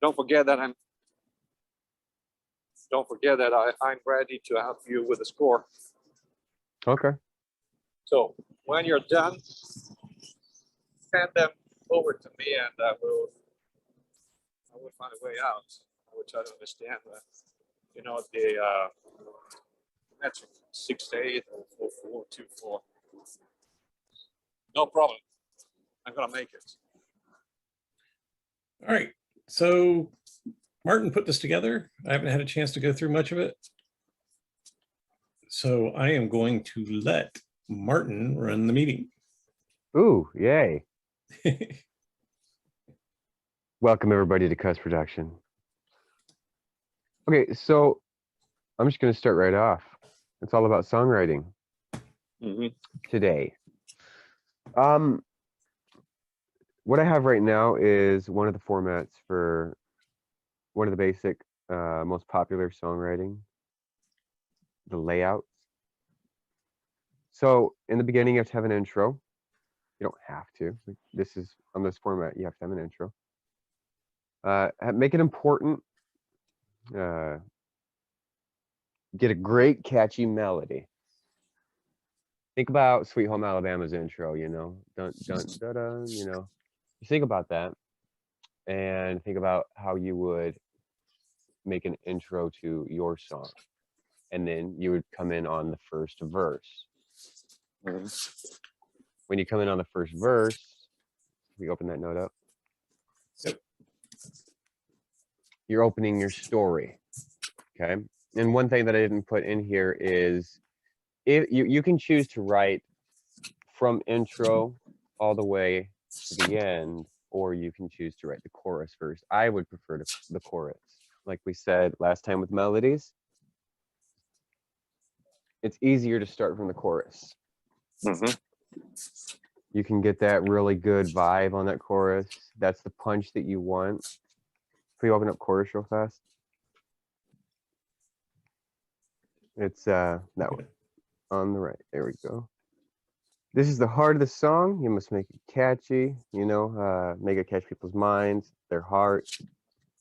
don't forget that I'm ready to help you with the score. Okay. So when you're done, send them over to me, and I will find a way out. I will try to understand that, you know, the metric 6/8 or 4/4/2/4. No problem. I'm gonna make it. All right. So Martin put this together. I haven't had a chance to go through much of it. So I am going to let Martin run the meeting. Ooh, yay. Welcome everybody to Cusp Production. Okay, so I'm just going to start right off. It's all about songwriting today. What I have right now is one of the formats for one of the basic, most popular songwriting, the layouts. So in the beginning, you have to have an intro. You don't have to. This is on this format. You have to have an intro. Make it important. Get a great catchy melody. Think about Sweet Home Alabama's intro. You know, dun dun dun dun. You know, you think about that, and think about how you would make an intro to your song, and then you would come in on the first verse. When you come in on the first verse, we open that note up. Yep. You're opening your story, okay? And one thing that I didn't put in here is if you can choose to write from intro all the way to the end, or you can choose to write the chorus first. I would prefer the chorus. Like we said last time with melodies, it's easier to start from the chorus. You can get that really good vibe on that chorus. That's the punch that you want. Can we open up chorus real fast? It's that one on the right. There we go. This is the heart of the song. You must make it catchy, you know, make it catch people's minds, their hearts.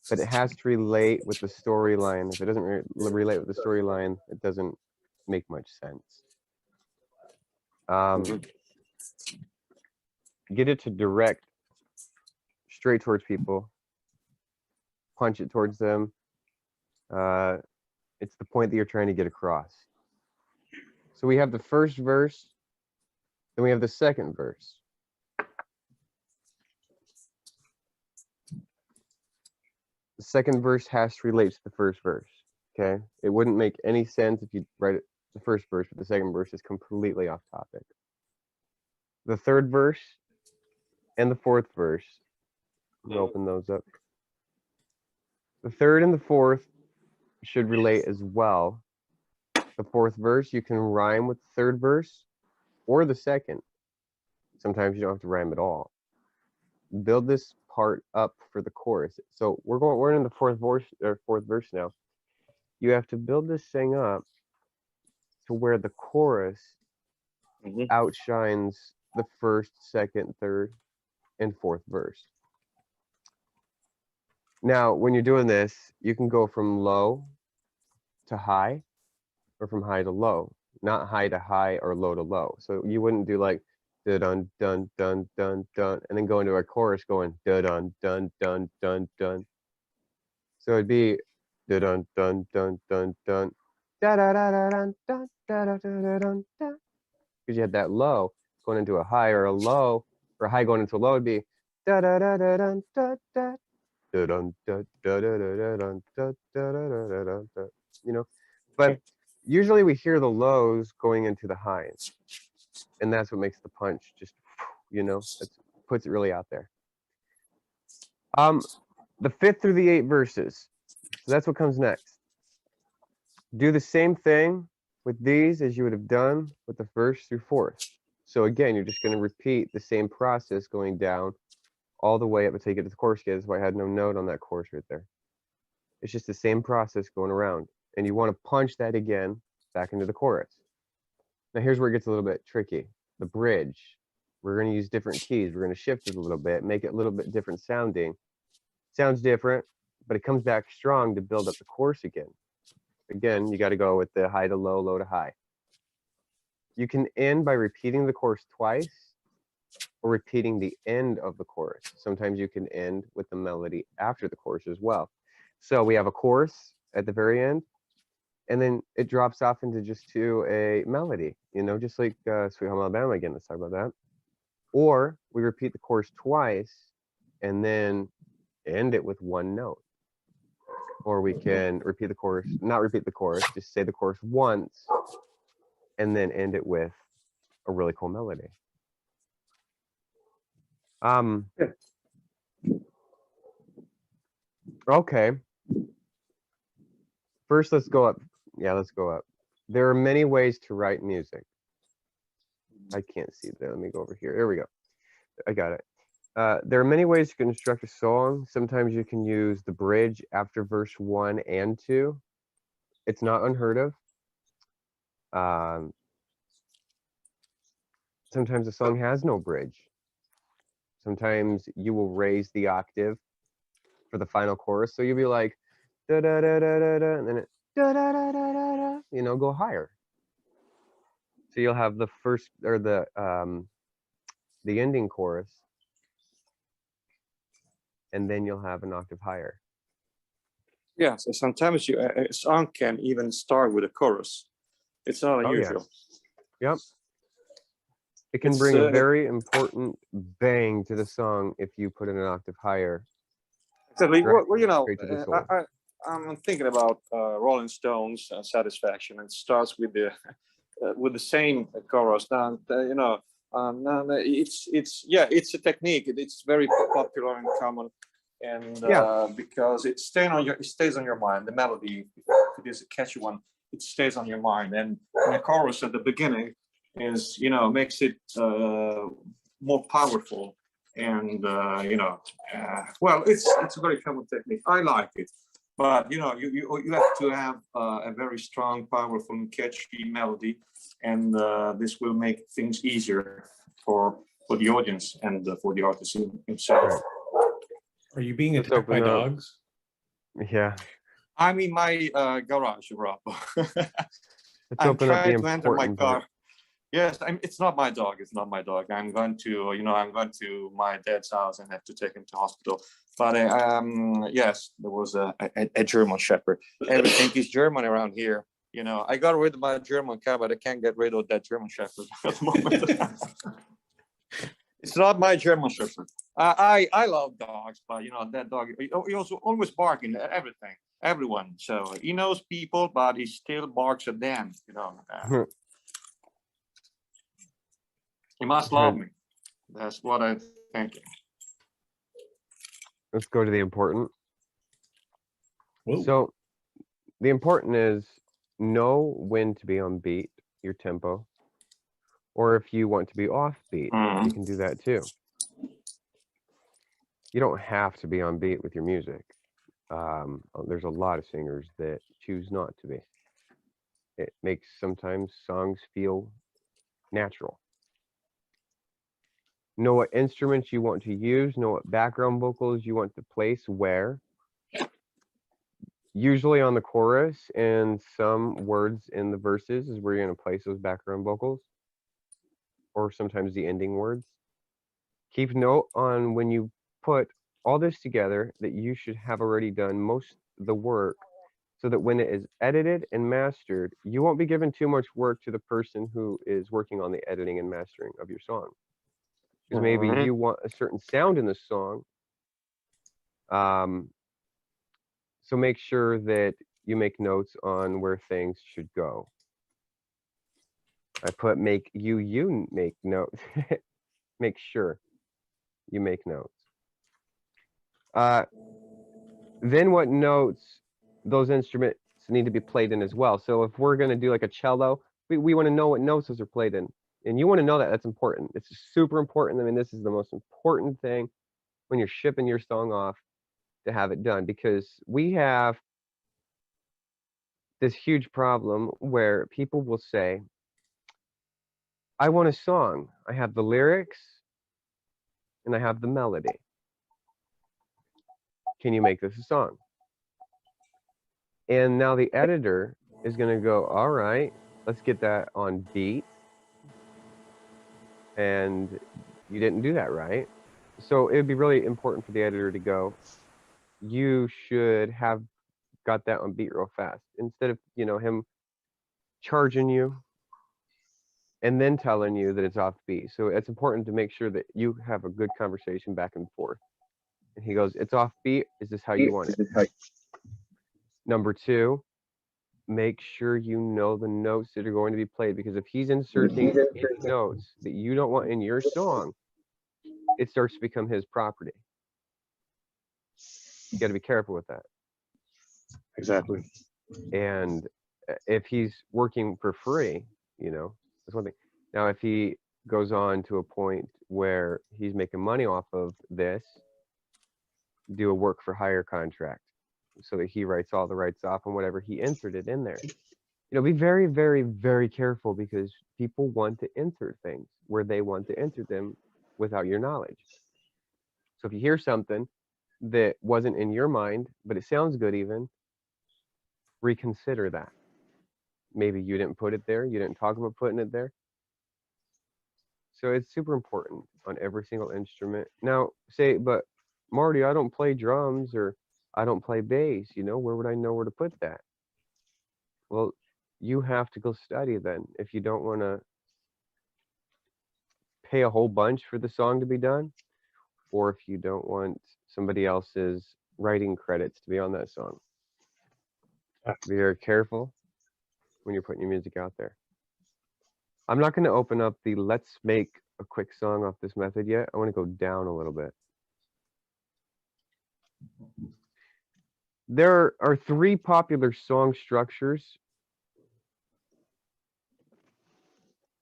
But it has to relate with the storyline. If it doesn't relate with the storyline, it doesn't make much sense. Get it to direct straight towards people. Punch it towards them. It's the point that you're trying to get across. So we have the first verse, then we have the second verse. The second verse has to relate to the first verse, okay? It wouldn't make any sense if you write it the first verse, but the second verse is completely off topic. The third verse and the fourth verse, we'll open those up. The third and the fourth should relate as well. The fourth verse, you can rhyme with the third verse or the second. Sometimes you don't have to rhyme at all. Build this part up for the chorus. So we're in the fourth verse now. You have to build this thing up to where the chorus outshines the first, second, third, and fourth verse. Now, when you're doing this, you can go from low to high or from high to low, not high to high or low to low. So you wouldn't do like dun dun dun dun dun and then go into a chorus going dun dun dun dun dun dun. So it'd be dun dun dun dun dun da da da da dun dun da da da dun dun. Because you had that low going into a high or a low, or a high going into a low would be da da da da dun da da da dun da da da da dun da da da da da. You know, but usually we hear the lows going into the highs, and that's what makes the punch just, you know, that puts it really out there. The 5th through the 8th verses, so that's what comes next. Do the same thing with these as you would have done with the 1st through 4th. So again, you're just going to repeat the same process going down all the way up until you get to the chorus. That's why I had no note on that chorus right there. It's just the same process going around, and you want to punch that again back into the chorus. Now here's where it gets a little bit tricky. The bridge. We're going to use different keys. We're going to shift it a little bit, make it a little bit different sounding. Sounds different, but it comes back strong to build up the chorus again. Again, you got to go with the high to low, low to high. You can end by repeating the chorus twice or repeating the end of the chorus. Sometimes you can end with the melody after the chorus as well. So we have a chorus at the very end, and then it drops off into just to a melody, you know, just like Sweet Home Alabama again. Let's talk about that. Or we repeat the chorus twice and then end it with one note. Or we can repeat the chorus, not repeat the chorus, just say the chorus once and then end it with a really cool melody. Okay. First, let's go up. Yeah, let's go up. There are many ways to write music. I can't see that. Let me go over here. There we go. I got it. There are many ways to construct a song. Sometimes you can use the bridge after verse 1 and 2. It's not unheard of. Sometimes a song has no bridge. Sometimes you will raise the octave for the final chorus. So you'll be like, da da da da da da, and then it da da da da da da, you know, go higher. So you'll have the first or the ending chorus, and then you'll have an octave higher. Yeah, so sometimes a song can even start with a chorus. It's not unusual. Yeah. Yep. It can bring a very important bang to the song if you put it an octave higher. Exactly. Well, you know, I'm thinking about Rolling Stones' "Satisfaction." It starts with the same chorus. And you know, it's a technique. It's very popular and common, and because it stays on your mind. The melody, if it is a catchy one, it stays on your mind. And the chorus at the beginning is, you know, makes it more powerful. And you know, well, it's a very common technique. I like it, but you know, you have to have a very strong, powerful, and catchy melody, and this will make things easier for the audience and for the artist himself. Right. Are you being attacked by dogs? Yeah. I'm in my garage, Rob. Let's open up the important part. Yes, it's not my dog. It's not my dog. I'm going to my dad's house and have to take him to hospital. But yes, there was a German Shepherd. Everything is German around here. You know, I got rid of my German cat, but I can't get rid of that German Shepherd at the moment. It's not my German Shepherd. I love dogs, but you know, that dog, he also always barking at everything, everyone. So he knows people, but he still barks at them. You know. He must love me. That's what I'm thinking. Let's go to the important. Whoa. So the important is know when to be on beat, your tempo, or if you want to be off beat, you can do that too. You don't have to be on beat with your music. There's a lot of singers that choose not to be. It makes sometimes songs feel natural. Know what instruments you want to use, know what background vocals you want to place where. Usually on the chorus and some words in the verses is where you're going to place those background vocals, or sometimes the ending words. Keep note on when you put all this together that you should have already done most of the work, so that when it is edited and mastered, you won't be given too much work to the person who is working on the editing and mastering of your song. Because maybe you want a certain sound in the song. So make sure that you make notes on where things should go. I put make notes. Make sure you make notes. Then what notes those instruments need to be played in as well. So if we're going to do like a cello, we want to know what notes those are played in. And you want to know that. That's important. It's super important. I mean, this is the most important thing when you're shipping your song off, to have it done, because we have this huge problem where people will say, I want a song. I have the lyrics and I have the melody. Can you make this a song? And now the editor is going to go, all right, let's get that on beat. And you didn't do that right. So it would be really important for the editor to go, you should have got that on beat real fast instead of, him charging you and then telling you that it's off beat. So it's important to make sure that you have a good conversation back and forth. And he goes, it's off beat. Is this how you want it? Number two, make sure you know the notes that are going to be played, because if he's inserting any notes that you don't want in your song, it starts to become his property. You got to be careful with that. Exactly. And if he's working for free, that's one thing. Now, if he goes on to a point where he's making money off of this, do a work for hire contract so that he writes all the rights off and whatever he inserted in there. Be very, very, very careful, because people want to insert things where they want to enter them without your knowledge. So if you hear something that wasn't in your mind, but it sounds good even, reconsider that. Maybe you didn't put it there. You didn't talk about putting it there. So it's super important on every single instrument. Now, but Marty, I don't play drums or I don't play bass. Where would I know where to put that? Well, you have to go study then if you don't want to pay a whole bunch for the song to be done, or if you don't want somebody else's writing credits to be on that song. Be very careful when you're putting your music out there. I'm not going to open up the let's make a quick song off this method yet. I want to go down a little bit. There are 3 popular song structures.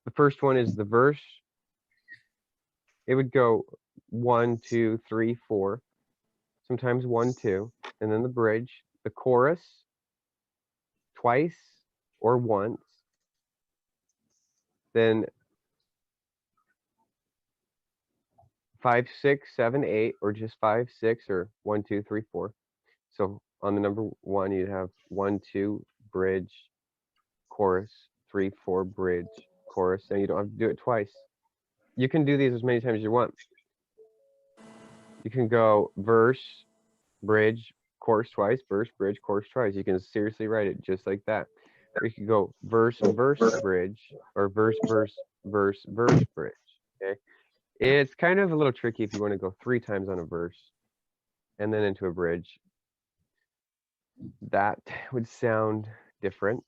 The first one is the verse. It would go 1, 2, 3, 4, sometimes 1, 2, and then the bridge, the chorus, twice or once, then 5, 6, 7, 8, or just 5, 6, or 1, 2, 3, 4. So on the number 1, you'd have 1, 2, bridge, chorus, 3, 4, bridge, chorus, and you don't have to do it twice. You can do these as many times as you want. You can go verse, bridge, chorus twice, verse, bridge, chorus twice. You can seriously write it just like that. Or you could go verse, verse, bridge, or verse, verse, verse, verse, bridge. Okay. It's kind of a little tricky if you want to go 3 times on a verse and then into a bridge. That would sound different,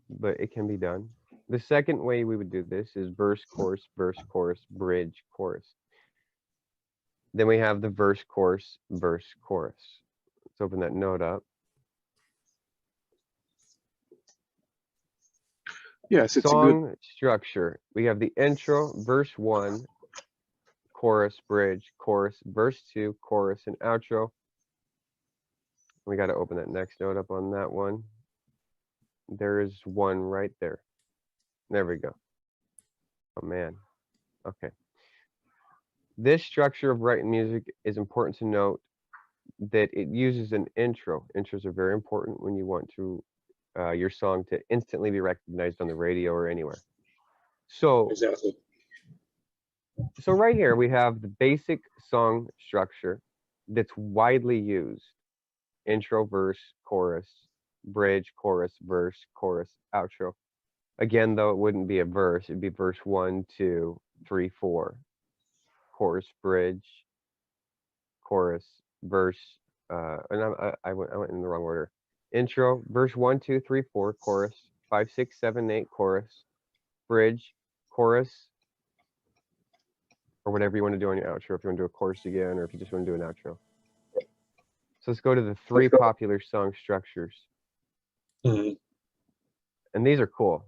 but it can be done. The second way we would do this is verse, chorus, bridge, chorus. Then we have the verse, chorus. Let's open that note up. Yes, it's Song a good. structure. We have the intro, verse 1, chorus, bridge, chorus, verse 2, chorus, and outro. We got to open that next note up on that one. There is one right there. There we go. Oh man. Okay. This structure of writing music is important to note that it uses an intro. Intros are very important when you want to your song to instantly be recognized on the radio or anywhere. So Exactly. So right here we have the basic song structure that's widely used. Intro, verse, chorus, bridge, chorus, verse, chorus, outro. Again, though, it wouldn't be a verse. It'd be verse 1, 2, 3, 4. Chorus, bridge, chorus, verse. And I went in the wrong order. Intro, verse 1, 2, 3, 4, chorus, 5, 6, 7, 8, chorus, bridge, chorus, or whatever you want to do on your outro, if you want to do a chorus again, or if you just want to do an outro. So let's go to the 3 popular song structures. Mhm. And these are cool.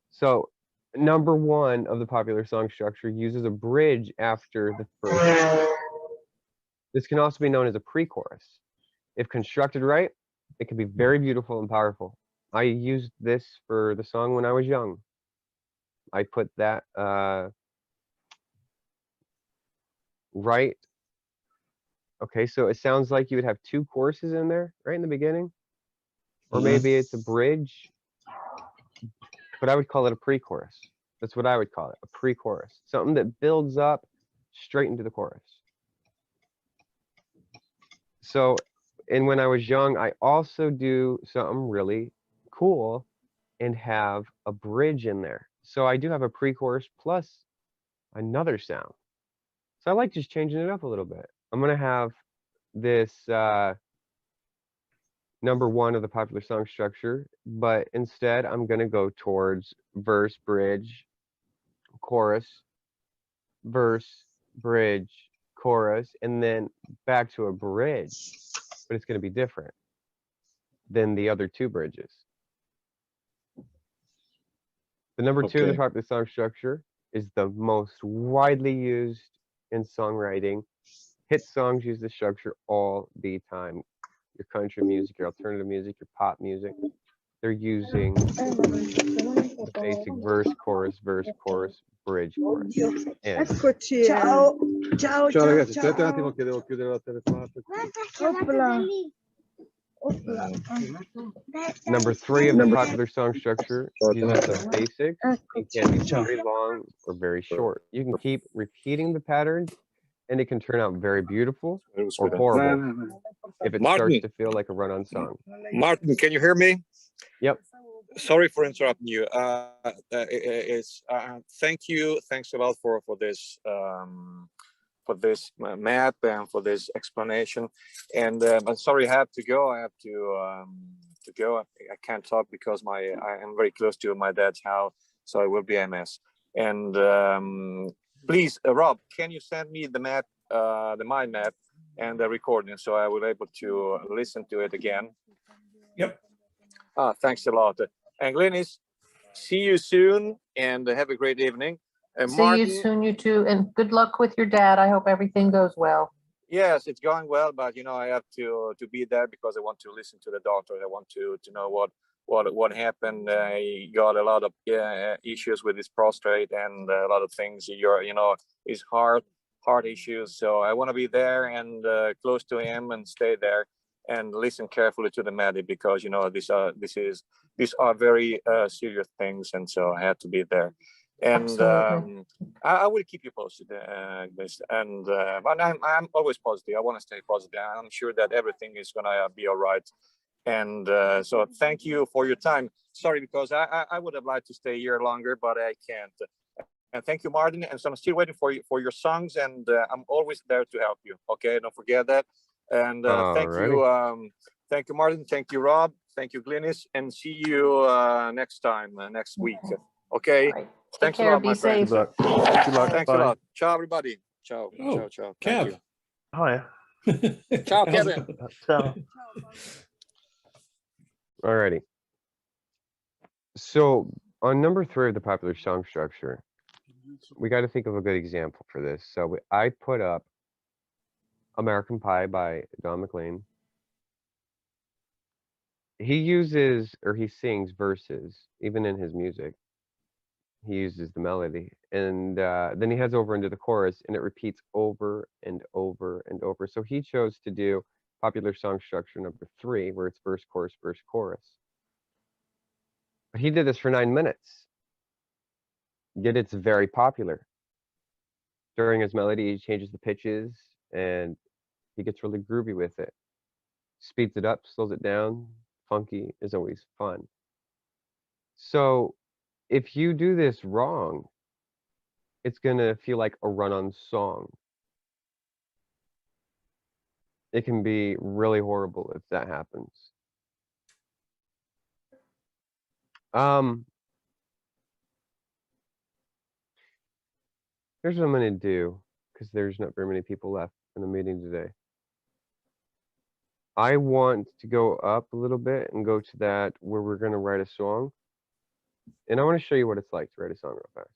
So number 1 of the popular song structure uses a bridge after the first. This can also be known as a pre-chorus. If constructed right, it can be very beautiful and powerful. I used this for the song when I was young. I put that right. Okay, so it sounds like you would have 2 choruses in there, right in the beginning. Or maybe it's a bridge, but I would call it a pre-chorus. That's what I would call it, a pre-chorus. Something that builds up straight into the chorus. So, and when I was young, I also do something really cool and have a bridge in there. So I do have a pre-chorus plus another sound. So I like just changing it up a little bit. I'm gonna have this number one of the popular song structure, but instead I'm gonna go towards verse, bridge, chorus, verse, bridge, chorus, and then back to a bridge. But it's gonna be different than the other two bridges. The number two of the Okay. popular song structure is the most widely used in songwriting. Hit songs use this structure all the time. Your country music, your alternative music, your pop music, they're using the basic verse, chorus, bridge, chorus. And Eccoci. Ciao. Ciao, Ciao ciao, ragazzi, ciao. aspetta un attimo che devo chiudere la telefonata. Oppla. number three of the popular song structure uses the basics and can be Eccoci. very long or very short. You can keep repeating the patterns and it can turn out very beautiful or horrible if it Martin. starts to feel like a run-on song. Martin, can you hear me? Yep. Sorry for interrupting you. Thank you. Thanks a lot for this map and for this explanation. And I'm sorry I have to go. I have to go. I can't talk because I am very close to my dad's house, so it will be a mess. And please, Rob, can you send me the map, the mind map, and the recording, so I will be able to listen to it again? Yep. Thanks a lot. And Glenys, see you soon, and have a great evening. And See Martin, you soon, you two, and good luck with your dad. I hope everything goes well. yes, it's going well, but you know, I have to be there because I want to listen to the doctor. I want to know what happened. He got a lot of issues with his prostate and a lot of things. His heart issues. So I want to be there and close to him and stay there and listen carefully to the medic, because you know these are very serious things, and so I had to be there. And Absolutely. I will keep you posted, this. And but I'm always positive. I want to stay positive. I'm sure that everything is gonna be all right. And so thank you for your time. Sorry, because I would have liked to stay here longer, but I can't. And thank you, Martin. And so I'm still waiting for your songs, and I'm always there to help you. Okay, don't forget that. And thank you, Martin. Thank you, Rob. Thank you, Glenys. And see you next time, next week. Okay. All right. Take Thanks a care. lot, Be my friend. safe. Good luck. Good luck. Thanks Bye. a lot. Ciao, everybody. Ciao. Oh, Ciao. Ciao. Thank Kev. you. Hi. Ciao, How's it Kevin. going? Ciao. Alrighty. So on number three of the popular song structure, we got to think of a good example for this. So I put up American Pie by Don McLean. He uses, or he sings verses, even in his music. He uses the melody, and then he heads over into the chorus, and it repeats over and over and over. So he chose to do popular song structure number three, where it's verse, chorus, verse, chorus. But he did this for 9 minutes. Yet it's very popular. During his melody, he changes the pitches, and he gets really groovy with it. Speeds it up, slows it down. Funky is always fun. So if you do this wrong, it's going to feel like a run-on song. It can be really horrible if that happens. Here's what I'm going to do, because there's not very many people left in the meeting today. I want to go up a little bit and go to that where we're going to write a song. And I want to show you what it's like to write a song real fast.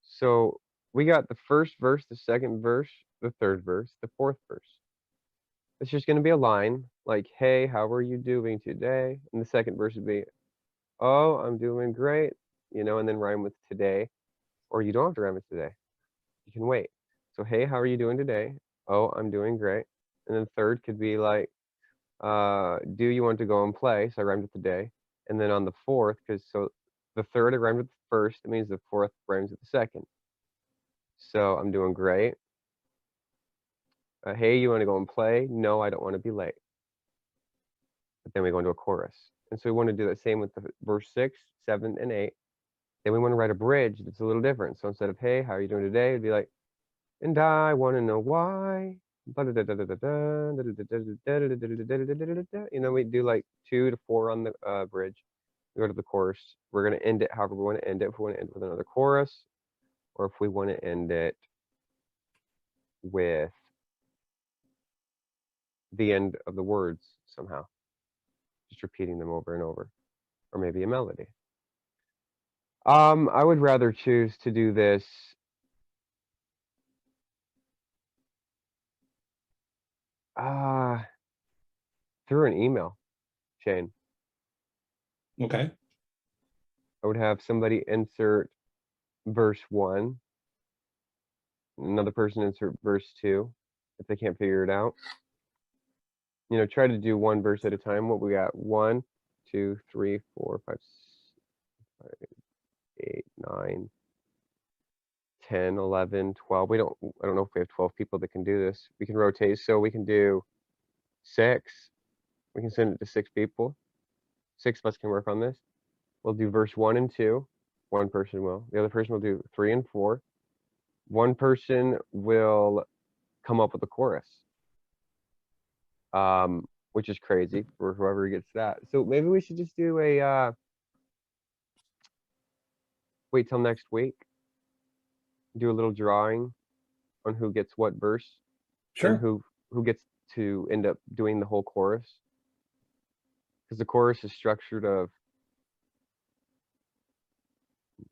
So we got the first verse, the second verse, the third verse, the fourth verse. It's just going to be a line like, hey, how are you doing today? And the second verse would be, oh, I'm doing great, and then rhyme with today. Or you don't have to rhyme with today. You can wait. So, hey, how are you doing today? Oh, I'm doing great. And then third could be like, do you want to go and play? So I rhymed with the day. And then on the fourth, because so the third I rhymed with the first, it means the fourth rhymes with the second. So I'm doing great. Hey, you want to go and play? No, I don't want to be late. But then we go into a chorus. And so we want to do that same with the verse 6, 7, and 8. Then we want to write a bridge that's a little different. So instead of, hey, how are you doing today? It'd be like, and I want to know why. You know, we do like 2 to 4 on the bridge. We go to the chorus. We're going to end it however we want to end it. If we want to end it with another chorus, or if we want to end it with the end of the words somehow, just repeating them over and over, or maybe a melody. I would rather choose to do this through an email chain. Okay. I would have somebody insert verse 1, another person insert verse 2 if they can't figure it out. You know, try to do one verse at a time. What we got? 1, 2, 3, 4, 5, 8, 9, 10, 11, 12. I don't know if we have 12 people that can do this. We can rotate, so we can do 6. We can send it to 6 people. 6 of us can work on this. We'll do verse 1 and 2. One person will. The other person will do 3 and 4. One person will come up with a chorus, which is crazy for whoever gets that. So maybe we should just do a wait till next week. Do a little drawing on who gets what verse, Sure. and who gets to end up doing the whole chorus. Because the chorus is structured of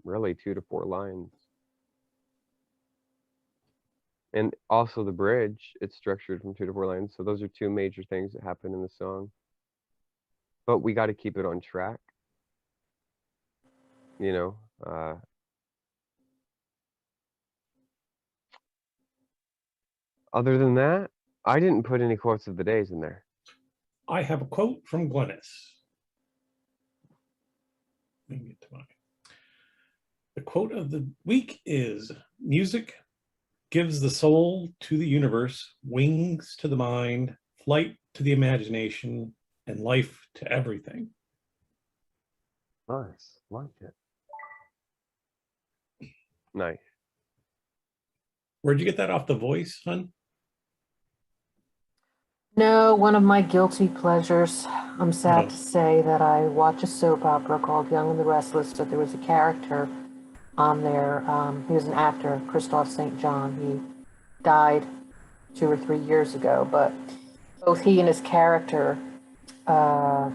really 2 to 4 lines. And also the bridge, it's structured from 2 to 4 lines. So those are 2 major things that happen in the song. But we got to keep it on track. You know, other than that, I didn't put any quotes of the days in there. I have a quote from Glennis. Let me get to mine. The quote of the week is, music gives the soul to the universe, wings to the mind, flight to the imagination, and life to everything. Nice, like it. Nice. Where'd you get that off The Voice, hun? No, one of my guilty pleasures. I'm sad Oh. to say that I watch a soap opera called Young and the Restless, that there was a character on there. He was an actor, Christoph St. John. He died 2 or 3 years ago, but both he and his character,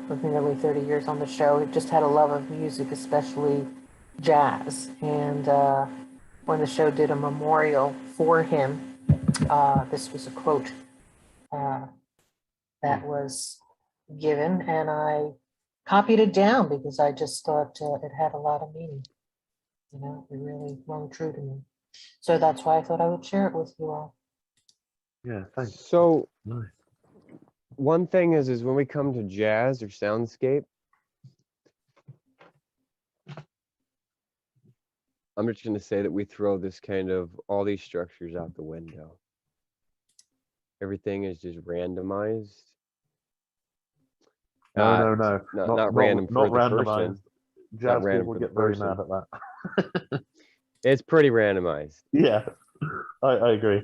with nearly 30 years on the show, he just had a love of music, especially jazz. And when the show did a memorial for him, this was a quote that was given, and I copied it down because I just thought it had a lot of meaning. You know, it really rung true to me. So that's why I thought I would share it with you all. Yeah, thanks. So Nice. one thing is when we come to jazz or soundscape, I'm just going to say that we throw this kind of all these structures out the window. Everything is just randomized. No. Not random for the randomized. person. Jazz random people for the get very person. mad at that. It's pretty randomized. Yeah, I agree.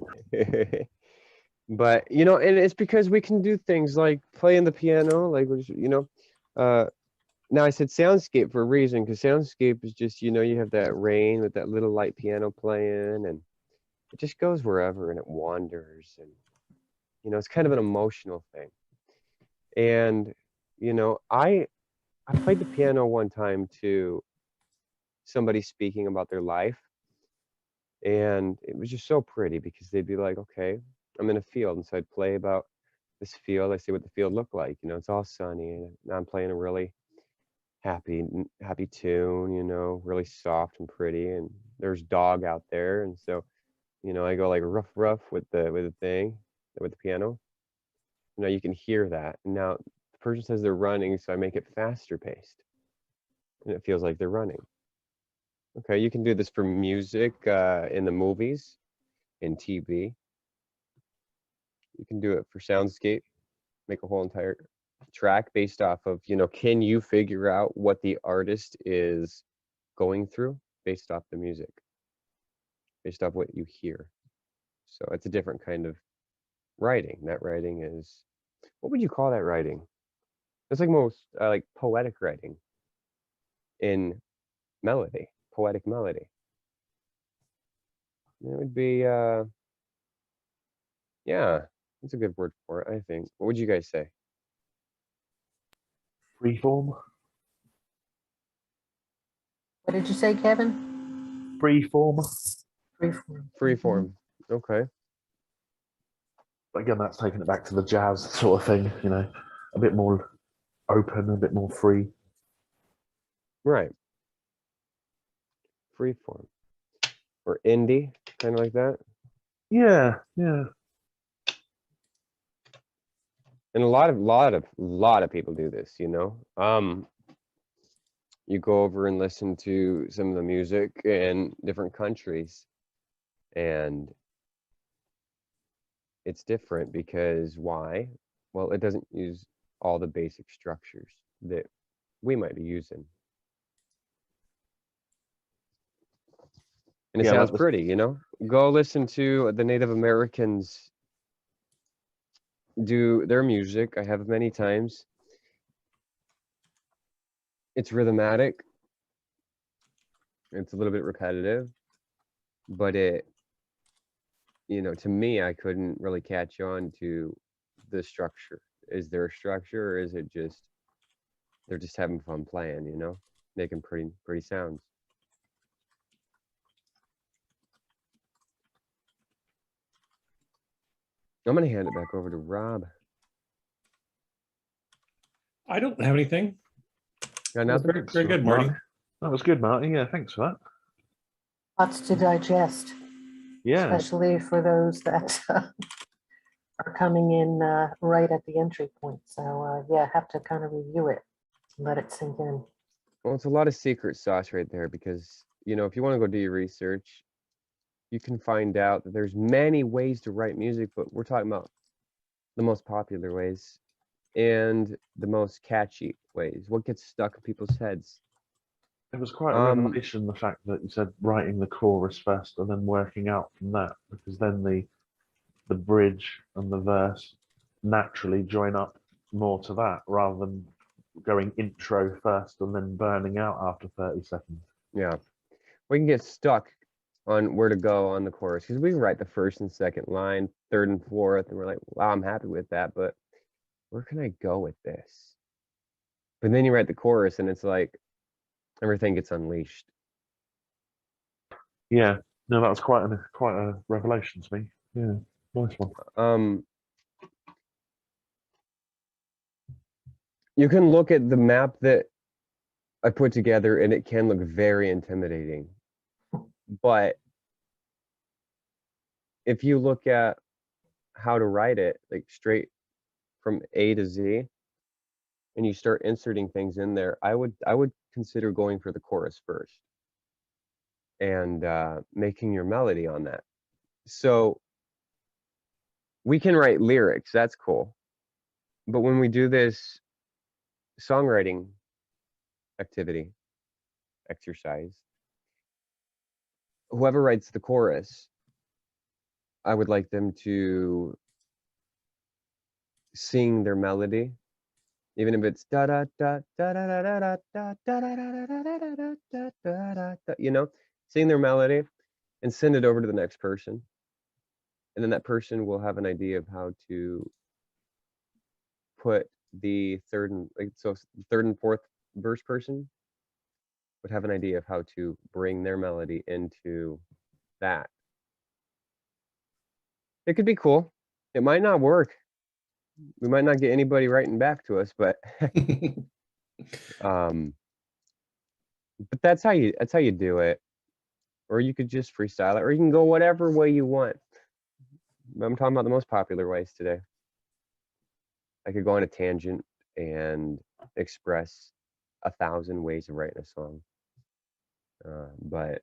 But you know, and it's because we can do things like playing the piano, like you know. Now I said soundscape for a reason, because soundscape is just, you know, you have that rain with that little light piano playing, and it just goes wherever and it wanders, and you know, it's kind of an emotional thing. And you know, I played the piano one time to somebody speaking about their life, and it was just so pretty because they'd be like, okay, I'm in a field, and so I'd play about this field. I see what the field looked like. You know, it's all sunny, and now I'm playing a really happy tune, you know, really soft and pretty, and there's dog out there, and so, you know, I go like rough with the thing, with the piano, Now you can hear that. Now the person says they're running, so I make it faster paced. And it feels like they're running. Okay, you can do this for music in the movies, in TV. You can do it for soundscape, make a whole entire track based off of, can you figure out what the artist is going through based off the music, based off what you hear. So it's a different kind of writing. That writing is, what would you call that writing? It's like most like poetic writing in melody, poetic melody. It would be, yeah, it's a good word for it, I think. What would you guys say? Freeform. What did you say, Kevin? Freeform. Freeform. Freeform. Okay. But again, that's taking it back to the jazz sort of thing, a bit more open, a bit more free. Right. Freeform. Or indie, kind of like that. Yeah, yeah. And a lot of people do this, you go over and listen to some of the music in different countries, and it's different because why? Well, it doesn't use all the basic structures that we might be using. And it Yeah, sounds like pretty, Go listen to the Native Americans do their music. I have many times. It's rhythmatic. It's a little bit repetitive, but it, to me, I couldn't really catch on to the structure. Is there a structure, or is it just they're just having fun playing, making pretty sounds? I'm gonna hand it back over to Rob. I don't have anything. Got That's nothing? very, very good, Marty. That was good, Marty. Yeah, thanks for that. Lots to digest, Yeah, especially for those that are coming in right at the entry point. So yeah, have to kind of review it, let it sink in. Well, it's a lot of secret sauce right there because, if you want to go do your research, you can find out that there's many ways to write music, but we're talking about the most popular ways and the most catchy ways. What gets stuck in people's heads? it was quite a revelation, the fact that you said writing the chorus first and then working out from that, because then the bridge and the verse naturally join up more to that rather than going intro first and then burning out after 30 seconds. Yeah. We can get stuck on where to go on the chorus because we can write the first and second line, third and fourth, and we're like, wow, I'm happy with that, but where can I go with this? But then you write the chorus and it's like everything gets unleashed. Yeah, no, that was quite a revelation to me. Yeah, nice one. You can look at the map that I put together and it can look very intimidating. But if you look at how to write it, like straight from A to Z, and you start inserting things in there, I would consider going for the chorus first and making your melody on that. So we can write lyrics, that's cool. But when we do this songwriting exercise, whoever writes the chorus, I would like them to sing their melody, even if it's da da da da da da da da da da da da da, sing their melody and send it over to the next person. And then that person will have an idea of how to put the third and fourth verse person would have an idea of how to bring their melody into that. It could be cool. It might not work. We might not get anybody writing back to us, but but that's how you do it. Or you could just freestyle it, or you can go whatever way you want. I'm talking about the most popular ways today. I could go on a tangent and express 1,000 ways of writing a song. But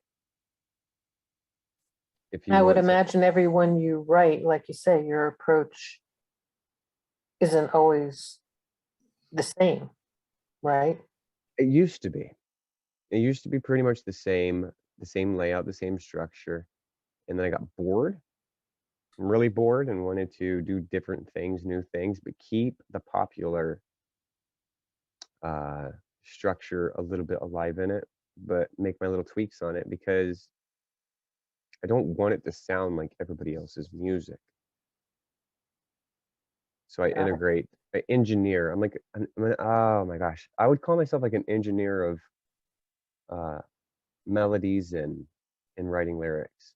if you I would want some- imagine everyone you write, like you say, your approach isn't always the same, right? it used to be. It used to be pretty much the same layout, the same structure. And then I got bored, really bored, and wanted to do different things, new things, but keep the popular structure a little bit alive in it, but make my little tweaks on it because I don't want it to sound like everybody else's music. So I integrate, I engineer. Oh my gosh, I would call myself like an engineer of melodies and writing lyrics.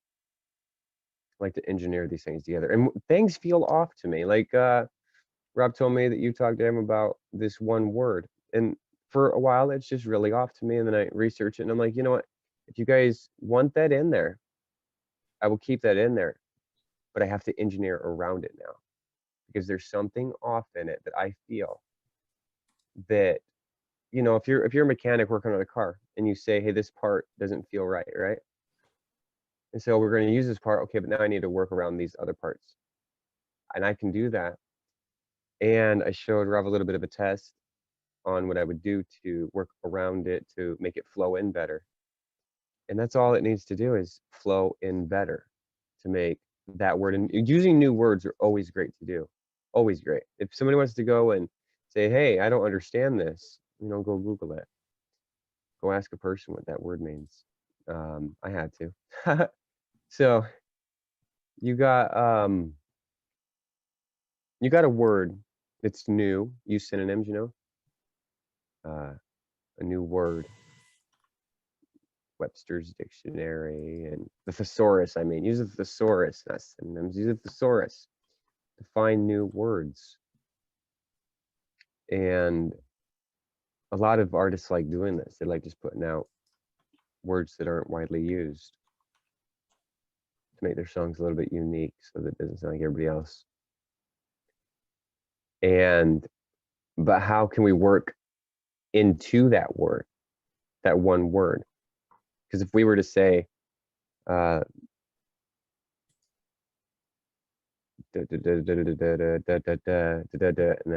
I like to engineer these things together, and things feel off to me. Like Rob told me that you talked to him about this one word, and for a while it's just really off to me. And then I research it, and I'm like, you know what? If you guys want that in there, I will keep that in there, but I have to engineer around it now because there's something off in it that I feel that, you know, if you're a mechanic working on a car and you say, hey, this part doesn't feel right, right? And so we're going to use this part, okay, but now I need to work around these other parts, and I can do that. And I showed Rob a little bit of a test on what I would do to work around it to make it flow in better. And that's all it needs to do is flow in better to make that word. And using new words are always great to do. Always great. If somebody wants to go and say, hey, I don't understand this, you know, go Google it. Go ask a person what that word means. I had to. So you got a word that's new. Use synonyms, you know. A new word. Webster's dictionary and the thesaurus. I mean, use a thesaurus, not synonyms. Use a thesaurus to find new words. And a lot of artists like doing this. They like just putting out words that aren't widely used to make their songs a little bit unique so that it doesn't sound like everybody else. But how can we work into that word, that one word? Because if we were to say, and then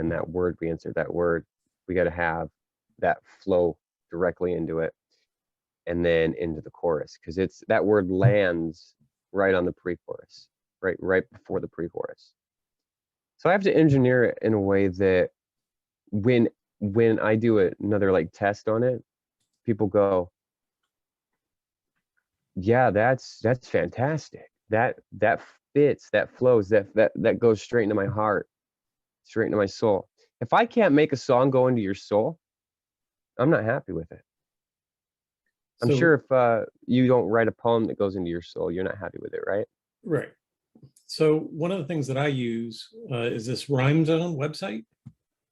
that word, we insert that word, we got to have that flow directly into it and then into the chorus, because it's that word lands right on the pre-chorus, right before the pre-chorus. So I have to engineer it in a way that when I do another like test on it, people go, yeah, that's fantastic. That fits, that flows, that goes straight into my heart, straight into my soul. If I can't make a song go into your soul, I'm not happy with it. I'm sure if you don't write a poem that goes into your soul, you're not happy with it, right? Right. So one of the things that I use is this Rhyme Zone website.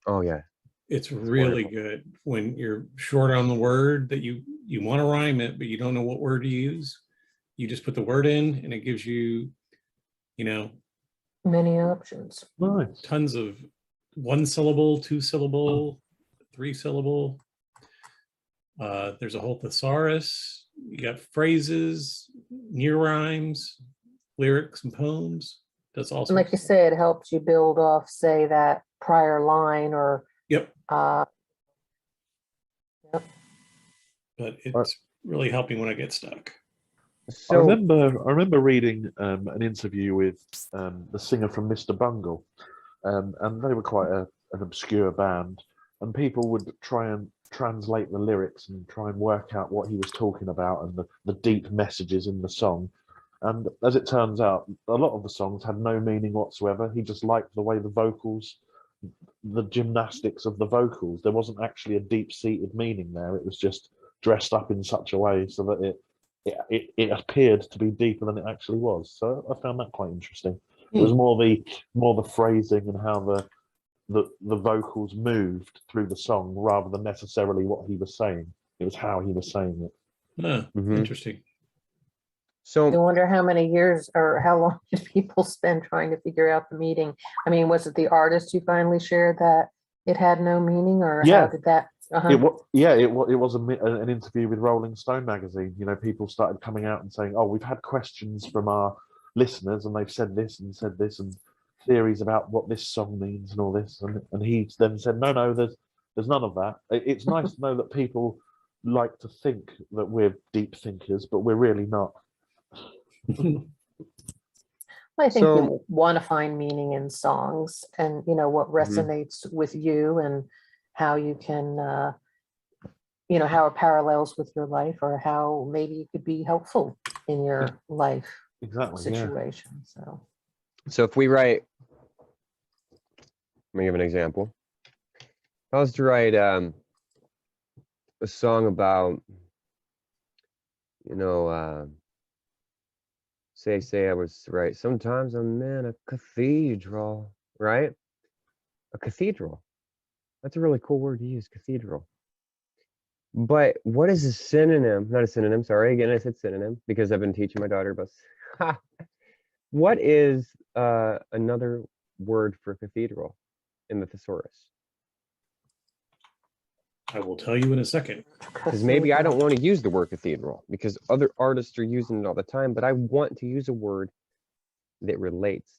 Oh yeah. It's really good when you're short on the word that you want to rhyme it, but you don't know what word to use. You just put the word in and it gives you, you know, Many options. Nice. tons of 1 syllable, 2 syllable, 3 syllable. There's a whole thesaurus. You got phrases, near rhymes, lyrics and poems. That's And awesome. like you say, it helps you build off, say, that prior line or Yep. Yep. But it's really helping when I get stuck. So I remember reading an interview with the singer from Mr. Bungle, and they were quite an obscure band, and people would try and translate the lyrics and try and work out what he was talking about and the deep messages in the song. And as it turns out, a lot of the songs had no meaning whatsoever. He just liked the way the vocals, the gymnastics of the vocals. There wasn't actually a deep-seated meaning there. It was just dressed up in such a way so that it appeared to be deeper than it actually was. So I found that quite interesting. It was more the phrasing and how the vocals moved through the song rather than necessarily what he was saying. It was how he was saying it. Ah, Mhm. Interesting. I So wonder how many years or how long did people spend trying to figure out the meaning? I mean, was it the artist who finally shared that it had no meaning, or Yeah. how did that? It was, yeah, it was an interview with Rolling Stone magazine. You know, people started coming out and saying, "Oh, we've had questions from our listeners, and they've said this and said this, and theories about what this song means and all this." And he then said, "No, there's none of that. It's nice to know that people like to think that we're deep thinkers, but we're really not." I think So- you want to find meaning in songs, and what resonates with you, and how you can, how it parallels with your life, or how maybe it could be helpful in your life Exactly. Yeah. situation. So if we write, let me give an example. If I was to write a song about, say I was to write, sometimes I'm in a cathedral, right? A cathedral. That's a really cool word to use, cathedral. But what is a synonym? Not a synonym, sorry. Again, I said synonym because I've been teaching my daughter about. What is another word for cathedral in the thesaurus? I will tell you in a second. Because maybe I don't want to use the word cathedral because other artists are using it all the time, but I want to use a word that relates,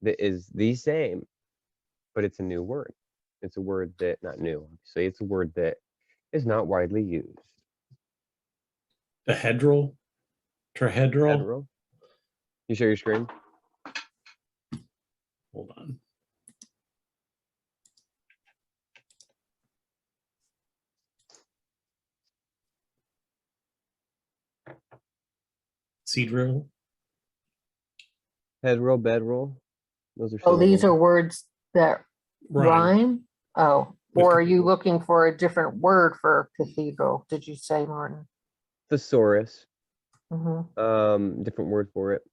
that is the same, but it's a new word. It's a word that, not new, obviously, it's a word that is not widely used. Dihedral, trihedral. Federal. You share your screen? Hold on. Cedral. Head roll, bedroll. Those are. Oh, these are syllables. words that Rhyme. rhyme? Oh, With or are you cathedral. looking for a different word for cathedral? Did you say, Martin? Thesaurus. Mhm. Different word for it.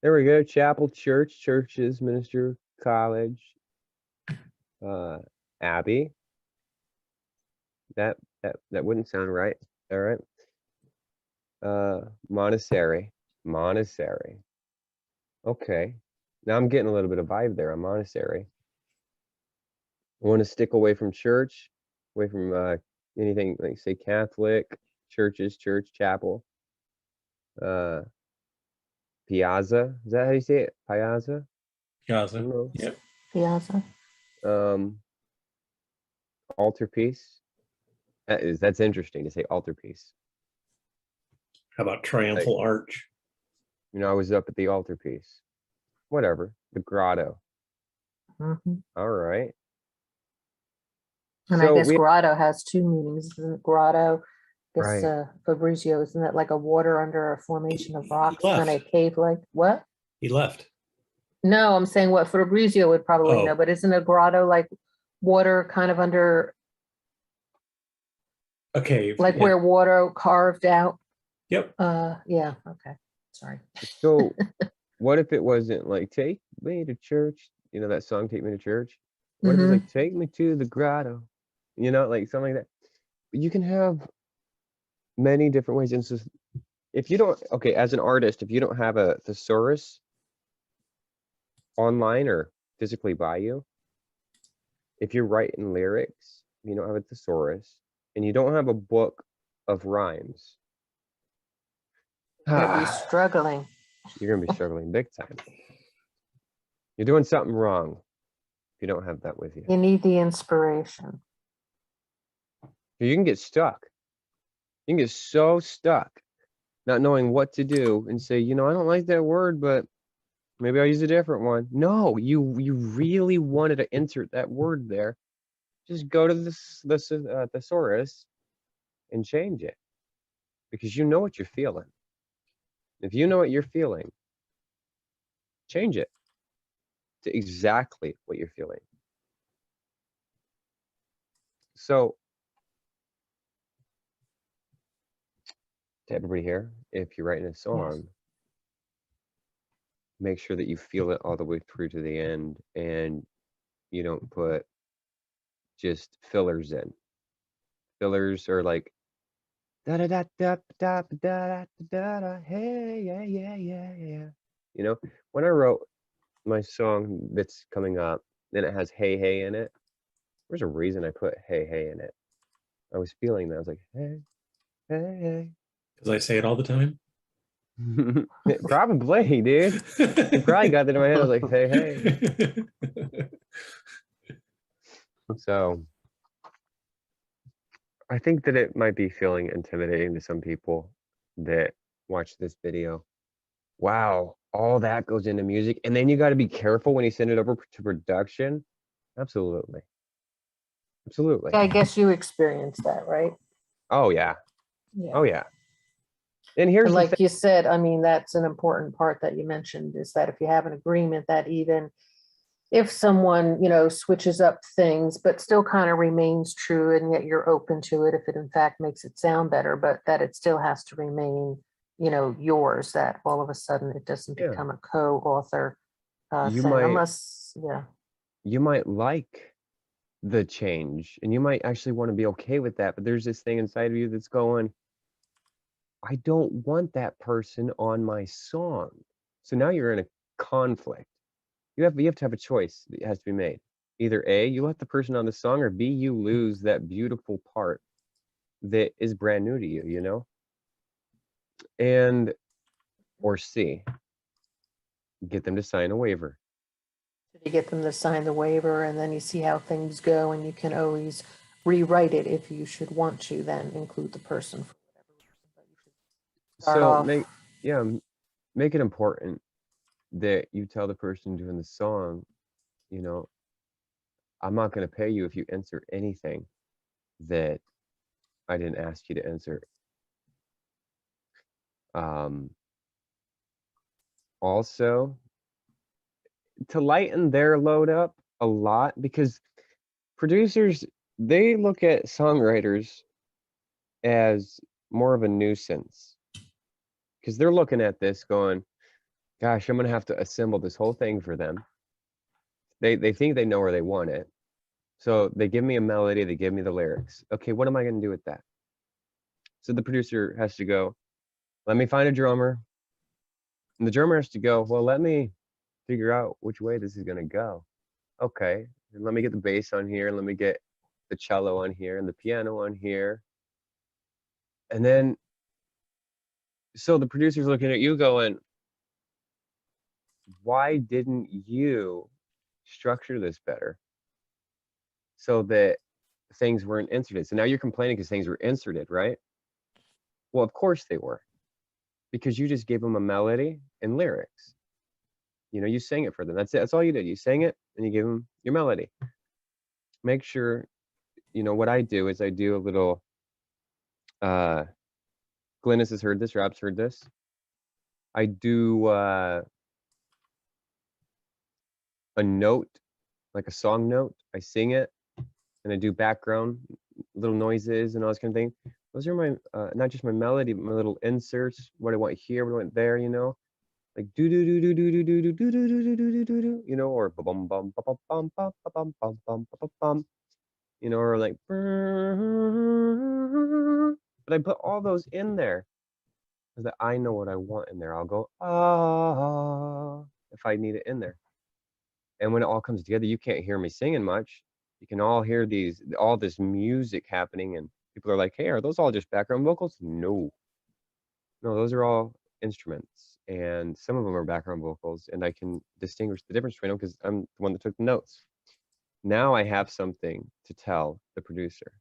There we go. Chapel, church, churches, minister, college, abbey. That wouldn't sound right. All right. Monastery. Monastery. Okay. Now I'm getting a little bit of vibe there. A monastery. I want to stick away from church, away from anything like, say, Catholic, churches, church, chapel. Piazza. Is that how you say it? Piazza? I Gaza. don't know. Yep. Piazza. Altarpiece. That's interesting to say altarpiece. How about triumphal arch? I was up at the altarpiece. Whatever. The grotto. Mhm. All right. And So I guess we- grotto has two meanings. Isn't grotto? I guess Right. Fabrizio, isn't that like a water under a formation of rocks, left. kind of cave-like? What? He left. No, I'm saying what Fabrizio would probably Oh. know, but isn't a grotto like water kind of under, A cave. like yeah. where water carved out? Yep. Yeah, okay. Sorry. So what if it wasn't like, take me to church? That song, Take Me to Church? What if it's like, take me to the grotto? Like something like that. You can have many different ways. And so if you don't, okay, as an artist, if you don't have a thesaurus online or physically by you, if you're writing lyrics, you don't have a thesaurus, and you don't have a book of rhymes, You're gonna be struggling. you're gonna be struggling big time. You're doing something wrong if you don't have that with you. You need the inspiration. You can get stuck. You can get so stuck not knowing what to do and say, I don't like that word, but maybe I'll use a different one. No, you really wanted to insert that word there. Just go to the thesaurus and change it because you know what you're feeling. If you know what you're feeling, change it to exactly what you're feeling. So, to everybody here, if you're writing a song, make sure that you feel it all the way through to the end and you don't put just fillers in. Fillers are like da da da da da da da da. Hey, yeah, yeah, yeah, yeah. You know, when I wrote my song that's coming up, then it has hey, hey in it. There's a reason I put hey, hey in it. I was feeling that. I was like, hey, hey, Because I say it all the time. hey. Probably, dude. You probably got that in my head. I was like, hey, hey. So I think that it might be feeling intimidating to some people that watch this video. Wow, all that goes into music. And then you got to be careful when you send it over to production. Absolutely. Absolutely. I guess you experienced that, right? Oh, yeah. Yeah. Oh, yeah. And And here's the thing. like you said, I mean, that's an important part that you mentioned is that if you have an agreement that even if someone, switches up things, but still kind of remains true, and yet you're open to it if it in fact makes it sound better, but that it still has to remain, yours, that all of a sudden it doesn't Yeah. become a co-author You thing, might unless, you might like the change and you might actually want to be okay with that, but there's this thing inside of you that's going, I don't want that person on my song. So now you're in a conflict. You have to have a choice that has to be made. Either A, you let the person on the song, or B, you lose that beautiful part that is brand new to you, you know? And or C, get them to sign a waiver. you get them to sign the waiver and then you see how things go, and you can always rewrite it if you should want to then include the person for whatever reason, but you should start So off. make it important that you tell the person doing the song, you know, I'm not going to pay you if you insert anything that I didn't ask you to insert. Also, to lighten their load up a lot, because producers, they look at songwriters as more of a nuisance, because they're looking at this going, gosh, I'm going to have to assemble this whole thing for them. They think they know where they want it. So they give me a melody, they give me the lyrics. Okay, what am I going to do with that? So the producer has to go, let me find a drummer. And the drummer has to go, well, let me figure out which way this is going to go. Okay, and let me get the bass on here, and let me get the cello on here, and the piano on here. And then, so the producer's looking at you going, why didn't you structure this better so that things weren't inserted? So now you're complaining because things were inserted, right? Well, of course they were, because you just gave them a melody and lyrics. You know, you sang it for them. That's it. That's all you did. You sang it and you gave them your melody. Make sure, what I do is I do a little, Glynis has heard this, Rob's heard this. I do a note, like a song note. I sing it and I do background little noises and all this kind of thing. Those are my, not just my melody, but my little inserts, what I want here, what I want there, like do do do do do do do do do do do do do do, or bum bum bum bum bum bum bum bum bum bum, or like, but I put all those in there so that I know what I want in there. I'll go if I need it in there. And when it all comes together, you can't hear me singing much. You can all hear all this music happening, and people are like, hey, are those all just background vocals? No, those are all instruments, and some of them are background vocals, and I can distinguish the difference between them because I'm the one that took the notes. Now I have something to tell the producer.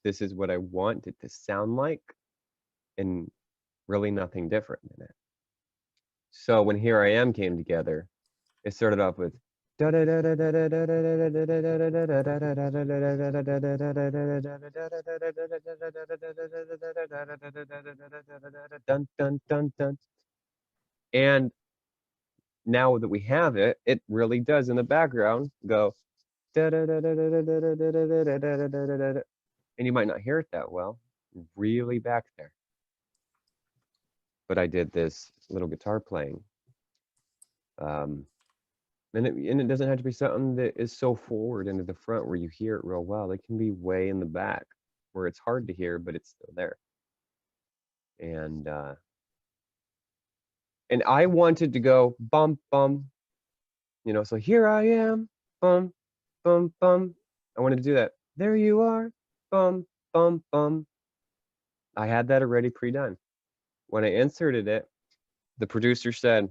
This is what I want it to sound like, and really nothing different than it. So when Here I Am came together, it started off with and now that we have it, it really does in the background go, and you might not hear it that well, really back there. But I did this little guitar playing. And it doesn't have to be something that is so forward into the front where you hear it real well. It can be way in the back where it's hard to hear, but it's still there. And I wanted to go bum bum, you know, so here I am, bum bum bum. I wanted to do that. There you are, bum bum bum. I had that already pre-done. When I inserted it, the producer said,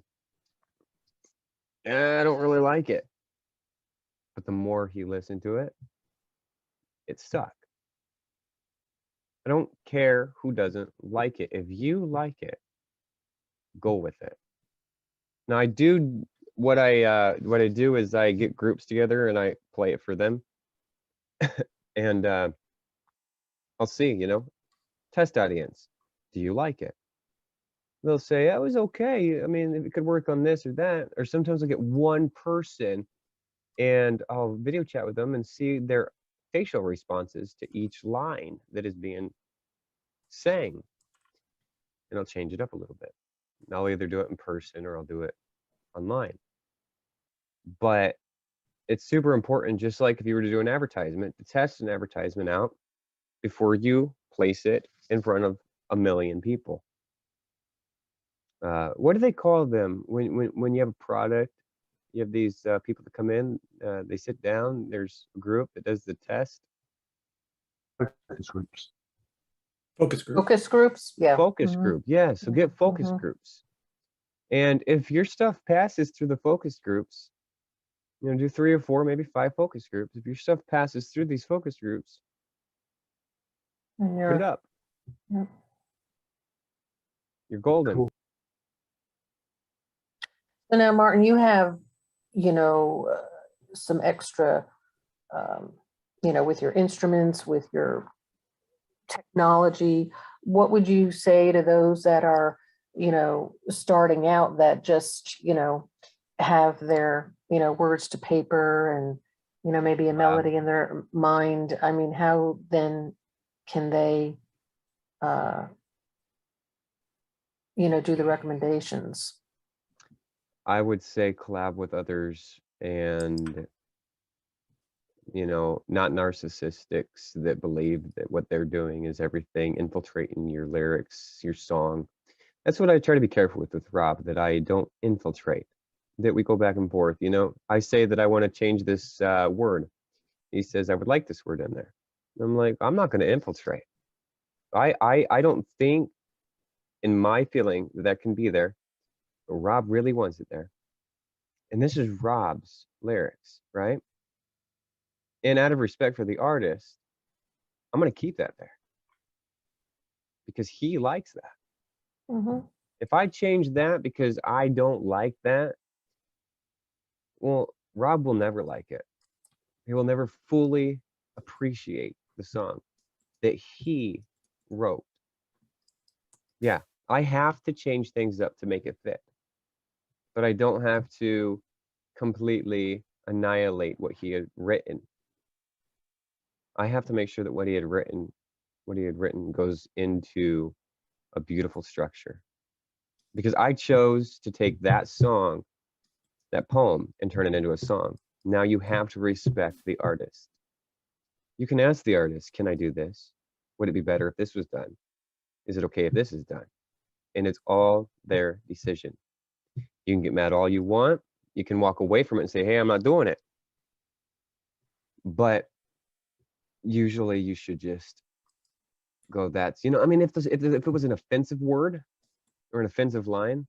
I don't really like it. But the more he listened to it, it stuck. I don't care who doesn't like it. If you like it, go with it. Now I do what I do is I get groups together and I play it for them. And I'll see, you know, test audience. Do you like it? They'll say, it was okay. I mean, if it could work on this or that. Or sometimes I'll get one person and I'll video chat with them and see their facial responses to each line that is being sang. And I'll change it up a little bit. And I'll either do it in person or I'll do it online. But it's super important, just like if you were to do an advertisement, to test an advertisement out before you place it in front of 1 million people. What do they call them when you have a product? You have these people that come in, they sit down, there's a group that does the test. Focus groups. Focus group. Focus groups, yeah. Focus group, yeah, so get focus Mhm. groups. And if your stuff passes through the focus groups, you know, do 3 or 4, maybe 5 focus groups. If your stuff passes through these focus groups, And put you're, it up. Yep. You're golden. Cool. so now, Martin, you have, you know, some extra, you know, with your instruments, with your technology. What would you say to those that are, you know, starting out that just, you know, have their, you know, words to paper and, you know, maybe a melody in their mind? I mean, how then can they, you know, do the recommendations? I would say collab with others and, you know, not narcissistics that believe that what they're doing is everything, infiltrating your lyrics, your song. That's what I try to be careful with Rob, that I don't infiltrate, that we go back and forth. You know, I say that I want to change this word. He says, I would like this word in there. I'm like, I'm not going to infiltrate. I don't think in my feeling that can be there. But Rob really wants it there. And this is Rob's lyrics, right? And out of respect for the artist, I'm going to keep that there because he likes that. Mm-hmm. If I change that because I don't like that, well, Rob will never like it. He will never fully appreciate the song that he wrote. Yeah, I have to change things up to make it fit, but I don't have to completely annihilate what he had written. I have to make sure that what he had written goes into a beautiful structure. Because I chose to take that song, that poem, and turn it into a song. Now you have to respect the artist. You can ask the artist, can I do this? Would it be better if this was done? Is it okay if this is done? And it's all their decision. You can get mad all you want. You can walk away from it and say, hey, I'm not doing it. But usually you should just go, that's, you know, I mean, if it was an offensive word or an offensive line,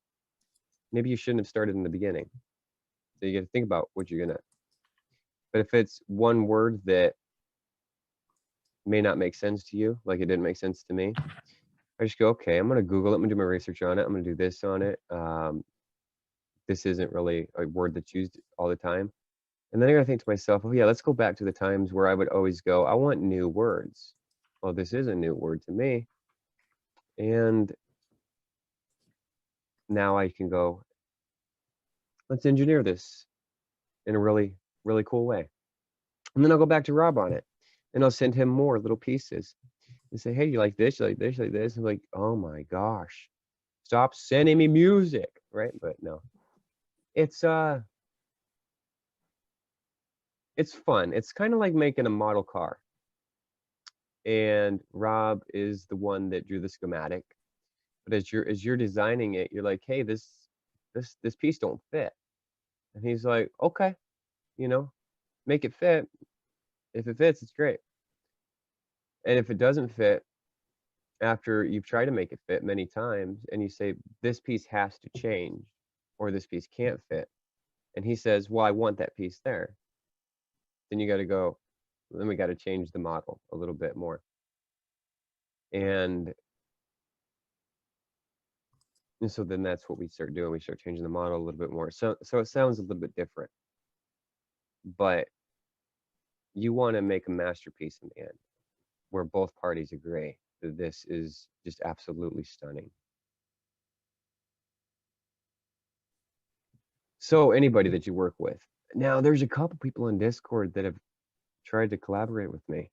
maybe you shouldn't have started in the beginning. So you got to think about what you're gonna. But if it's one word that may not make sense to you, like it didn't make sense to me, I just go, okay, I'm gonna Google it. I'm gonna do my research on it. I'm gonna do this on it. This isn't really a word that's used all the time. And then I gotta think to myself, oh yeah, let's go back to the times where I would always go, I want new words. Well, this is a new word to me. And now I can go, let's engineer this in a really, really cool way. And then I'll go back to Rob on it and I'll send him more little pieces and say, hey, you like this, you like this, you like this. I'm like, oh my gosh, stop sending me music, right? But no, it's fun. It's kind of like making a model car. And Rob is the one that drew the schematic. But as you're designing it, you're like, hey, this piece don't fit. And he's like, okay, you know, make it fit. If it fits, it's great. And if it doesn't fit, after you've tried to make it fit many times, and you say, this piece has to change, or this piece can't fit, and he says, well, I want that piece there, then you got to go, then we got to change the model a little bit more. And so then that's what we start doing. We start changing the model a little bit more. So it sounds a little bit different, but you want to make a masterpiece in the end where both parties agree that this is just absolutely stunning. So anybody that you work with. Now, there's a couple people in Discord that have tried to collaborate with me,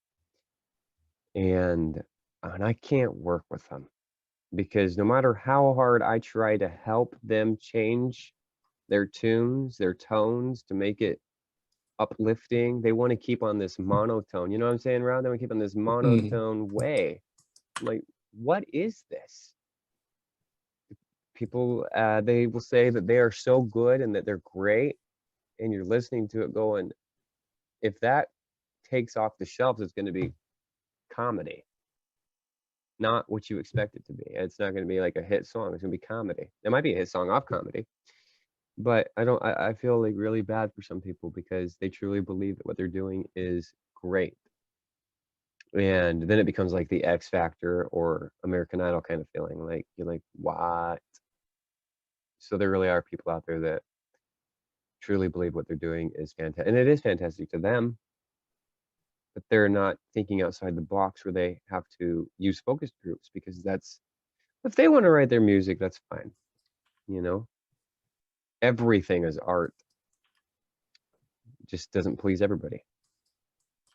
and I can't work with them because no matter how hard I try to help them change their tunes, their tones to make it uplifting, they want to keep on this monotone. You know what I'm saying, Rob? They want to keep on this monotone way. I'm like, what is this? People, they will say that they are so good and that they're great, and you're listening to it going, if that takes off the shelves, it's going to be comedy, not what you expect it to be. It's not going to be like a hit song. It's going to be comedy. It might be a hit song off comedy, but I feel like really bad for some people because they truly believe that what they're doing is great. And then it becomes like the X Factor or American Idol kind of feeling. Like, you're like, what? So there really are people out there that truly believe what they're doing is fantastic. And it is fantastic to them, but they're not thinking outside the box where they have to use focus groups, because that's, if they want to write their music, that's fine. You know, everything is art. It just doesn't please everybody.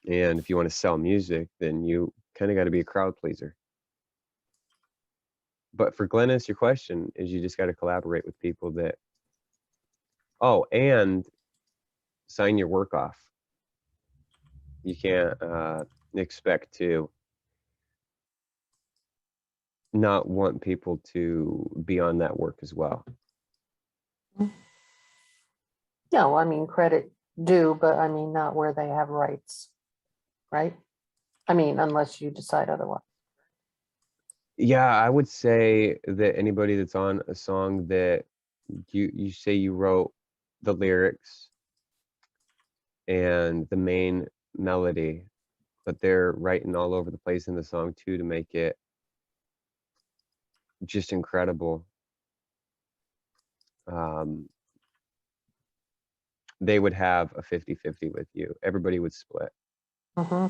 And if you want to sell music, then you kind of got to be a crowd pleaser. But for Glennis, your question is, you just got to collaborate with people that, oh, and sign your work off. You can't expect to not want people to be on that work as well. No, I mean, credit due, but I mean, not where they have rights, right? I mean, unless you decide otherwise. Yeah, I would say that anybody that's on a song that you say you wrote the lyrics and the main melody, but they're writing all over the place in the song too to make it just incredible. They would have a 50-50 with you. Everybody would split. Mm-hmm.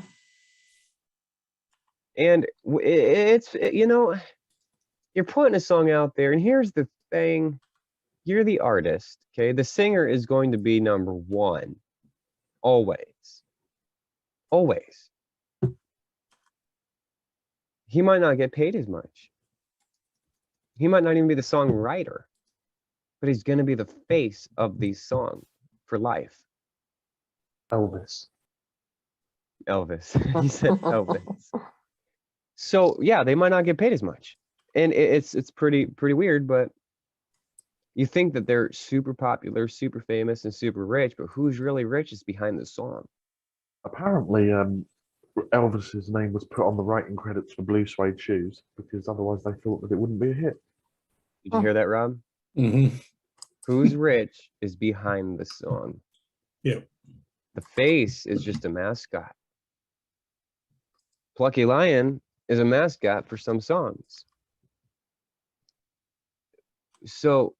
And it's, you know, you're putting a song out there, and here's the thing. You're the artist, okay? The singer is going to be number one. Always. Always. He might not get paid as much. He might not even be the songwriter, but he's going to be the face of the song for life. Elvis. Elvis. He said Elvis. So yeah, they might not get paid as much, and it's pretty weird. But you think that they're super popular, super famous, and super rich, but who's really rich is behind the song. Apparently, Elvis's name was put on the writing credits for Blue Suede Shoes because otherwise they thought that it wouldn't be a hit. Did you hear that, Rob? Mm-hmm. Who's rich is behind the song. Yeah. The face is just a mascot. Plucky Lion is a mascot for some songs. So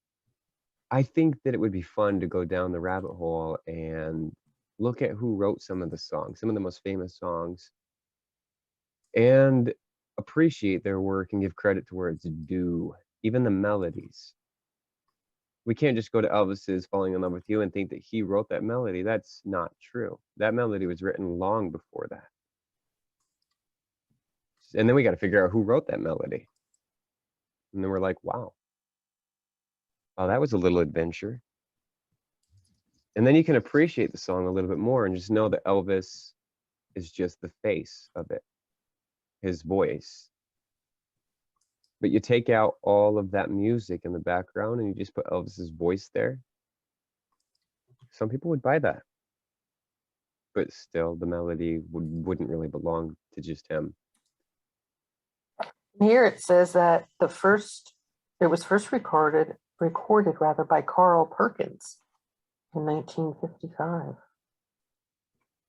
I think that it would be fun to go down the rabbit hole and look at who wrote some of the songs, some of the most famous songs, and appreciate their work and give credit to where it's due, even the melodies. We can't just go to Elvis's Falling in Love with You and think that he wrote that melody. That's not true. That melody was written long before that. And then we got to figure out who wrote that melody. And then we're like, wow. Oh, that was a little adventure. And then you can appreciate the song a little bit more and just know that Elvis is just the face of it, his voice. but you take out all of that music in the background and you just put Elvis's voice there. Some people would buy that, but still the melody wouldn't really belong to just him. Here it says that it was first recorded rather by Carl Perkins in 1955.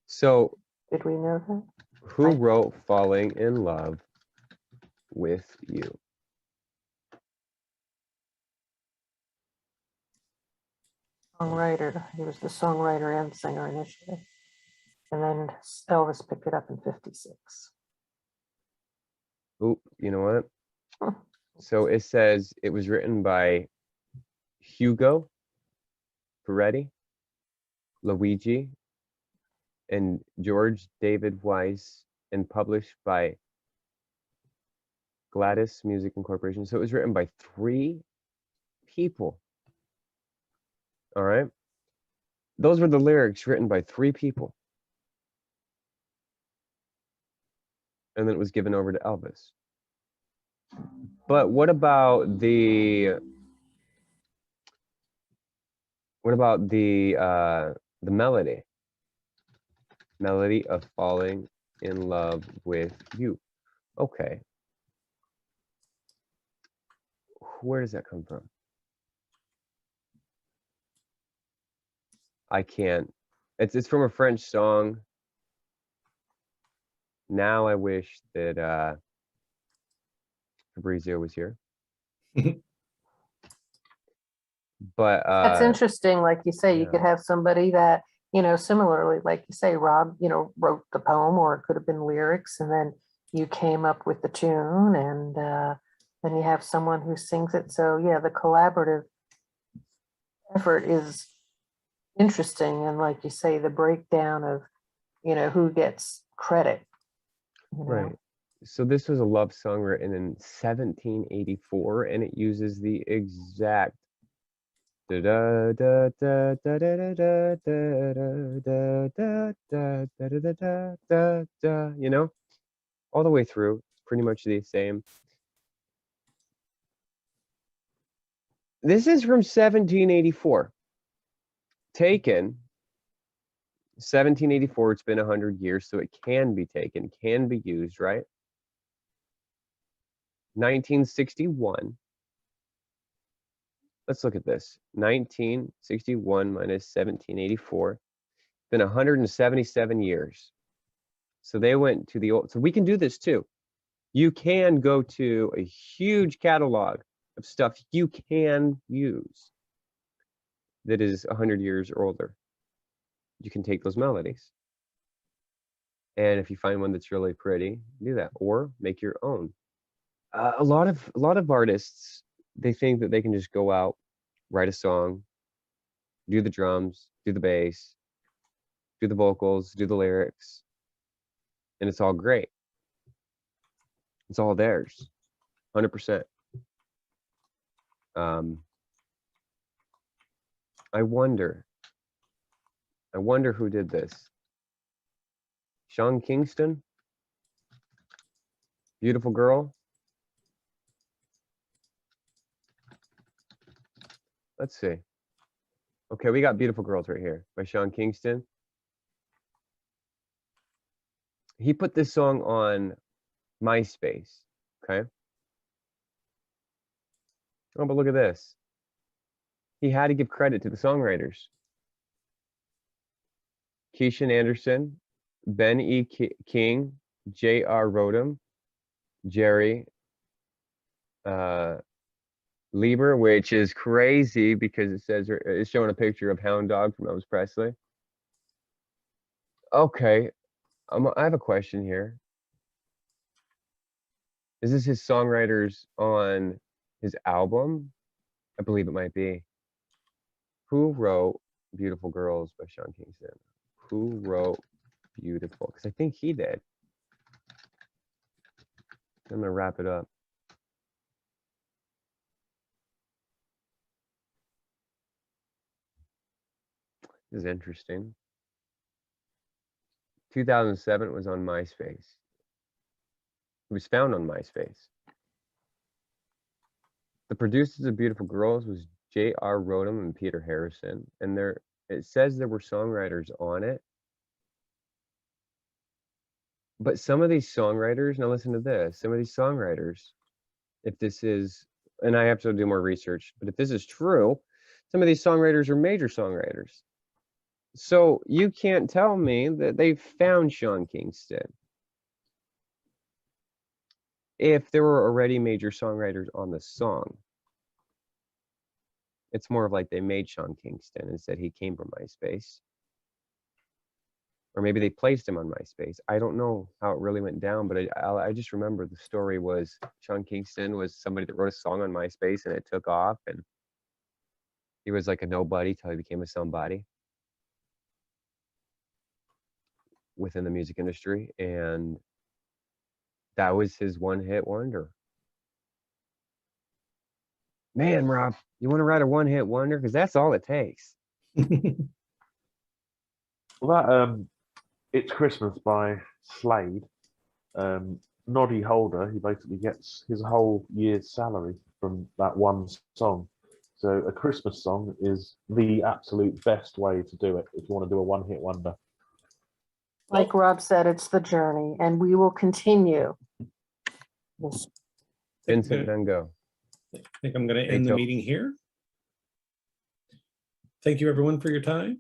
So Did we know that? who wrote Falling in Love with You? Songwriter. He was the songwriter and singer initially. And then Elvis picked it up in 56. Oh, you know what? So it says it was written by Hugo Peretti, Luigi, and George David Weiss, and published by Gladys Music Incorporation. So it was written by 3 people. All right. Those were the lyrics written by 3 people. And then it was given over to Elvis. But what about the melody? Melody of Falling in Love with You. Okay. Where does that come from? I can't. It's from a French song. Now I wish that Fabrizio was here. But That's interesting. Like you say, you could have somebody that, similarly, like you say, Rob, wrote the poem, or it could have been lyrics, and then you came up with the tune, and then you have someone who sings it. So yeah, the collaborative effort is interesting. And like you say, the breakdown of, who gets credit. Right. So this was a love song written in 1784, and it uses the exact da da da da da da da da da da da da da da da, all the way through. It's pretty much the same. This is from 1784. Taken 1784, it's been 100 years, so it can be taken, can be used, right? 1961. Let's look at this. 1961 minus 1784. Been 177 years. So they went to the old, so we can do this too. You can go to a huge catalog of stuff you can use that is 100 years or older. You can take those melodies. And if you find one that's really pretty, do that, or make your own. A lot of artists, they think that they can just go out, write a song, do the drums, do the bass, do the vocals, do the lyrics, and it's all great. It's all theirs, 100%. I wonder who did this. Sean Kingston, Beautiful Girl. Let's see. Okay, we got Beautiful Girls right here by Sean Kingston. He put this song on MySpace, okay? Oh, but look at this. He had to give credit to the songwriters. Keishan Anderson, Ben E. King, J.R. Rodham, Jerry Lieber, which is crazy because it says it's showing a picture of Hound Dog from Elvis Presley. Okay, I have a question here. Is this his songwriters on his album? I believe it might be. Who wrote Beautiful Girls by Sean Kingston? Who wrote Beautiful? Because I think he did. I'm going to wrap it up. This is interesting. 2007, it was on MySpace. It was found on MySpace. The producers of Beautiful Girls was J.R. Rodham and Peter Harrison, and it says there were songwriters on it. But some of these songwriters, now listen to this, some of these songwriters, if this is, and I have to do more research, but if this is true, some of these songwriters are major songwriters. So you can't tell me that they found Sean Kingston if there were already major songwriters on the song. It's more of like they made Sean Kingston and said he came from MySpace. Or maybe they placed him on MySpace. I don't know how it really went down, but I just remember the story was Sean Kingston was somebody that wrote a song on MySpace and it took off, and he was like a nobody till he became a somebody within the music industry, and that was his one-hit wonder. Man, Rob, you want to write a one-hit wonder? Because that's all it takes. Well, that It's Christmas by Slade. Noddy Holder, he basically gets his whole year's salary from that one song. So a Christmas song is the absolute best way to do it if you want to do a one-hit wonder. Like Rob said, it's the journey, and we will continue. Vincent Van Gogh. I think I'm going to end the meeting here. Thank you, everyone, for your time.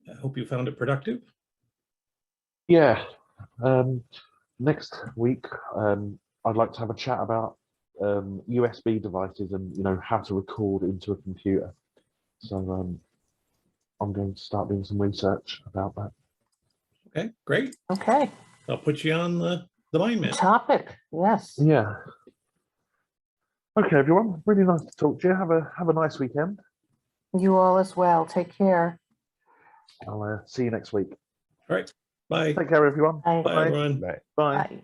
I hope you found it productive. Yeah. Next week, I'd like to have a chat about USB devices and how to record into a computer. So I'm going to start doing some research about that. Okay, great. Okay. I'll put you on the mind map. Topic, yes. Yeah. Okay, everyone. Really nice to talk to you. Have a nice weekend. You all as well. Take care. I'll see you next week. All right. Bye. Take care, everyone. Bye. Bye, everyone. Bye. Bye. Bye.